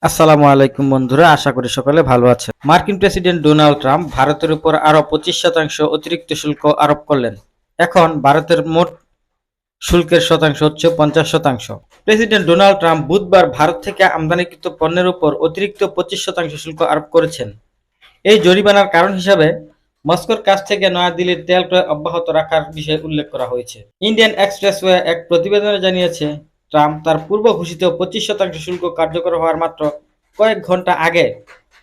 আসসালামু আলাইকুম বন্ধুরা, আশা করি সকলে ভালো আছেন। মার্কিন প্রেসিডেন্ট ডোনাল্ড ট্রাম্প ভারতের উপর আরো 25% অতিরিক্ত শুল্ক আরোপ করলেন। এখন ভারতের মোট শুল্কের শতাংশ হচ্ছে 50%। প্রেসিডেন্ট ডোনাল্ড ট্রাম্প বুধবার ভারত থেকে আমদানিকৃত পণ্যের উপর অতিরিক্ত 25% শুল্ক আরোপ করেছেন। এই জরিমানার কারণ হিসাবে মস্কোর কাছ থেকে নয়াদিল্লির তেল ক্রয় অব্যাহত রাখার বিষয়ে উল্লেখ করা হয়েছে। ইন্ডিয়ান এক্সপ্রেসওয়ে এক প্রতিবেদনে জানিয়েছে, ট্রাম্প তার পূর্ব ঘোষিত 25% শুল্ক কার্যকর হওয়ার মাত্র কয়েক ঘন্টা আগে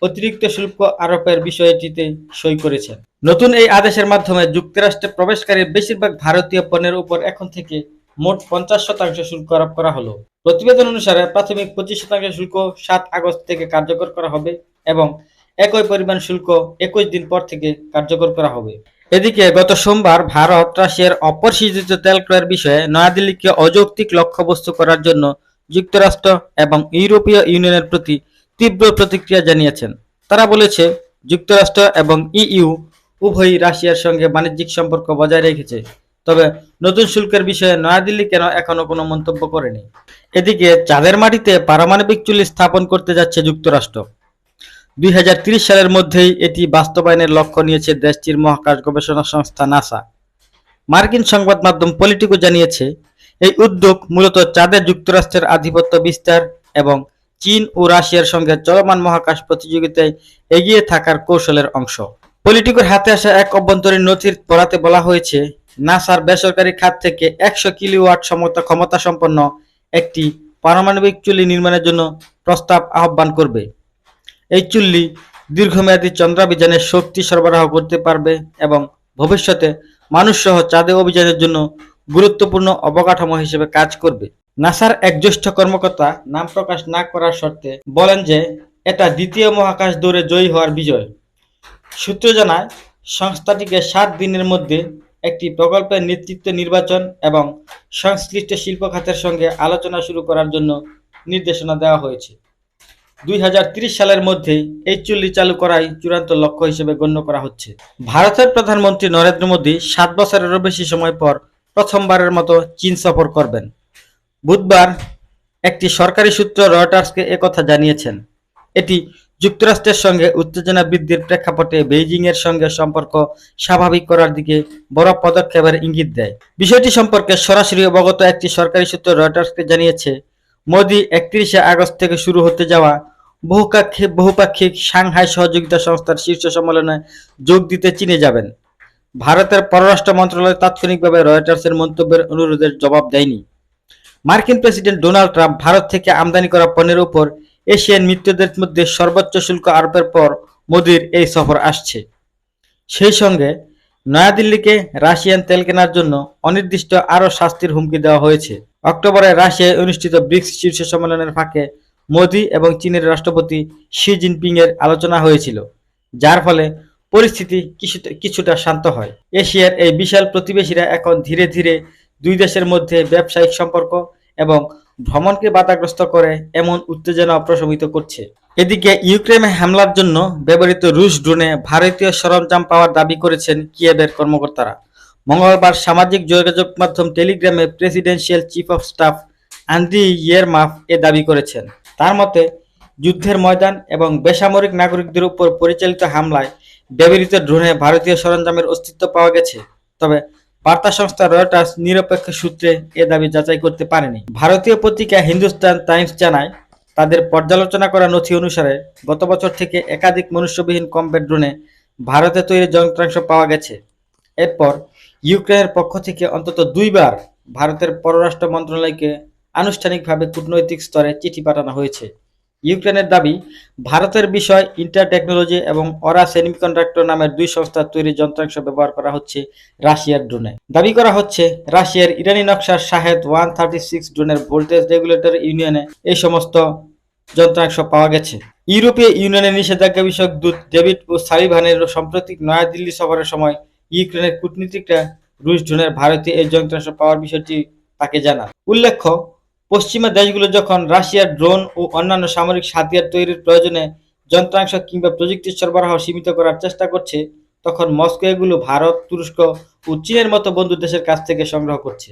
অতিরিক্ত শুল্ক আরোপের বিষয়টিতে সই করেছেন। নতুন এই আদেশের মাধ্যমে যুক্তরাষ্ট্রে প্রবেশকারী বেশিরভাগ ভারতীয় পণ্যের উপর এখন থেকে মোট 50% শুল্ক আরোপ করা হলো। প্রতিবেদন অনুসারে প্রাথমিক 25% শুল্ক 7 আগস্ট থেকে কার্যকর করা হবে এবং একই পরিমাণ শুল্ক 21 দিন পর থেকে কার্যকর করা হবে। এদিকে গত সোমবার ভারত রাশিয়ার অপরিশোধিত তেল ক্রয়ের বিষয়ে নয়াদিল্লিকে অযৌক্তিক লক্ষ্যবস্তু করার জন্য যুক্তরাষ্ট্র এবং ইউরোপীয় ইউনিয়নের প্রতি তীব্র প্রতিক্রিয়া জানিয়েছেন। তারা বলেছে, যুক্তরাষ্ট্র এবং ইইউ উভয়ই রাশিয়ার সঙ্গে বাণিজ্যিক সম্পর্ক বজায় রেখেছে, তবে নতুন শুল্কের বিষয়ে নয়াদিল্লি কেন এখনো কোনো মন্তব্য করেনি। এদিকে চাঁদের মাটিতে পারমাণবিক চুল্লি স্থাপন করতে যাচ্ছে যুক্তরাষ্ট্র। 2030 সালের মধ্যেই এটি বাস্তবায়নের লক্ষ্য নিয়েছে দেশটির মহাকাশ গবেষণা সংস্থা নাসা। মার্কিন সংবাদ মাধ্যম পলিটিকো জানিয়েছে, এই উদ্যোগ মূলত চাঁদে যুক্তরাষ্ট্রের আধিপত্য বিস্তার এবং চীন ও রাশিয়ার সঙ্গে চলমান মহাকাশ প্রতিযোগিতায় এগিয়ে থাকার কৌশলের অংশ। পলিটিকোর হাতে আসা এক অভ্যন্তরীণ নথির বরাতে বলা হয়েছে, নাসার বেসরকারি খাত থেকে 100 কিলোওয়াট ক্ষমতা সম্পন্ন একটি পারমাণবিক চুল্লি নির্মাণের জন্য প্রস্তাব আহ্বান করবে। এই চুল্লি দীর্ঘমেয়াদী চন্দ্রাভিযানে শক্তি সরবরাহ করতে পারবে এবং ভবিষ্যতে মানুষসহ চাঁদে অভিযানের জন্য গুরুত্বপূর্ণ অবকাঠামো হিসেবে কাজ করবে। নাসার এক জ্যেষ্ঠ কর্মকর্তা নাম প্রকাশ না করার শর্তে বলেন যে, এটা দ্বিতীয় মহাকাশ দৌড়ে জয়ী হওয়ার বিজয়। সূত্র জানায়, সংস্থাটিকে 7 দিনের মধ্যে একটি প্রকল্পের নেতৃত্ব নির্বাচন এবং সংশ্লিষ্ট শিল্প খাতের সঙ্গে আলোচনা শুরু করার জন্য নির্দেশনা দেওয়া হয়েছে। 2030 সালের মধ্যেই এই চুল্লি চালু করাই চূড়ান্ত লক্ষ্য হিসেবে গণ্য করা হচ্ছে। ভারতের প্রধানমন্ত্রী নরেন্দ্র মোদী 7 বছরেরও বেশি সময় পর প্রথমবারের মতো চীন সফর করবেন। বুধবার একটি সরকারি সূত্র রয়টার্সকে একথা জানিয়েছেন। এটি যুক্তরাষ্ট্রের সঙ্গে উত্তেজনা বৃদ্ধির প্রেক্ষাপটে বেইজিংয়ের সঙ্গে সম্পর্ক স্বাভাবিক করার দিকে বড় পদক্ষেপের ইঙ্গিত দেয়। বিষয়টি সম্পর্কে সরাসরি অবগত একটি সরকারি সূত্র রয়টার্সকে জানিয়েছে, মোদী 31 আগস্ট থেকে শুরু হতে যাওয়া বহুপাক্ষিক সাংহাই সহযোগিতা সংস্থার শীর্ষ সম্মেলনে যোগ দিতে চীনে যাবেন। ভারতের পররাষ্ট্র মন্ত্রণালয় তাৎক্ষণিকভাবে রয়টার্সের মন্তব্যের অনুরোধের জবাব দেয়নি। মার্কিন প্রেসিডেন্ট ডোনাল্ড ট্রাম্প ভারত থেকে আমদানি করা পণ্যের উপর এশিয়ান মিত্রদের মধ্যে সর্বোচ্চ শুল্ক আরোপের পর মোদির এই সফর আসছে। সেই সঙ্গে নয়াদিল্লিকে রাশিয়ান তেল কেনার জন্য অনির্দিষ্ট আরও শাস্তির হুমকি দেওয়া হয়েছে। অক্টোবরে রাশিয়ায় অনুষ্ঠিত ব্রিক্স শীর্ষ সম্মেলনের ফাঁকে মোদি এবং চীনের রাষ্ট্রপতি শি জিনপিং এর আলোচনা হয়েছিল, যার ফলে পরিস্থিতি কিছুটা শান্ত হয়। এশিয়ার এই বিশাল প্রতিবেশীরা এখন ধীরে ধীরে দুই দেশের মধ্যে ব্যবসায়িক সম্পর্ক এবং ভ্রমণকে বাধাগ্রস্ত করে এমন উত্তেজনা প্রশমিত করছে। এদিকে ইউক্রেনে হামলার জন্য ব্যবহৃত রুশ ড্রোনে ভারতীয় সরঞ্জাম পাওয়ার দাবি করেছেন কিয়েভের কর্মকর্তারা। মঙ্গলবার সামাজিক যোগাযোগ মাধ্যম টেলিগ্রামে presidential chief of staff Andriy Yermak এ দাবি করেছেন। তার মতে, যুদ্ধের ময়দান এবং বেসামরিক নাগরিকদের উপর পরিচালিত হামলায় ব্যবহৃত ড্রোনে ভারতীয় সরঞ্জামের অস্তিত্ব পাওয়া গেছে, তবে বার্তা সংস্থা রয়টার্স নিরপেক্ষ সূত্রে এ দাবি যাচাই করতে পারেনি। ভারতীয় পত্রিকা হিন্দুস্তান টাইমস জানায়, তাদের পর্যালোচনা করা নথি অনুসারে গত বছর থেকে একাধিক মনুষ্যবিহীন কমব্যাট ড্রোনে ভারতে তৈরি যন্ত্রাংশ পাওয়া গেছে। এরপর ইউক্রেনের পক্ষ থেকে অন্তত 2 বার ভারতের পররাষ্ট্র মন্ত্রণালয়কে আনুষ্ঠানিকভাবে কূটনৈতিক স্তরে চিঠি পাঠানো হয়েছে। ইউক্রেনের দাবি, ভারতের বিষয় ইন্টার টেকনোলজি এবং অরা সেমিকন্ডাক্টর নামের 2 সংস্থার তৈরি যন্ত্রাংশ ব্যবহার করা হচ্ছে রাশিয়ার ড্রোনে। দাবি করা হচ্ছে, রাশিয়ার ইরানি নকশার শাহেদ 136 ড্রোনের ভোল্টেজ রেগুলেটর ইউনিয়নে এই সমস্ত যন্ত্রাংশ পাওয়া গেছে। ইউরোপীয় ইউনিয়নের নিষেধাজ্ঞা বিষয়ক দূত ডেভিড ও সালিভানের সাম্প্রতিক নয়াদিল্লি সফরের সময় ইউক্রেনের কূটনীতিকরা রুশ ড্রোনের ভারতীয় এই যন্ত্রাংশ পাওয়ার বিষয়টি তাকে জানান। উল্লেখ্য, পশ্চিমা দেশগুলো যখন রাশিয়ার ড্রোন ও অন্যান্য সামরিক হাতিয়ার তৈরির প্রয়োজনে যন্ত্রাংশ কিংবা প্রযুক্তি সরবরাহ সীমিত করার চেষ্টা করছে, তখন মস্কো এগুলো ভারত, তুরস্ক ও চীনের মতো বন্ধু দেশের কাছ থেকে সংগ্রহ করছে।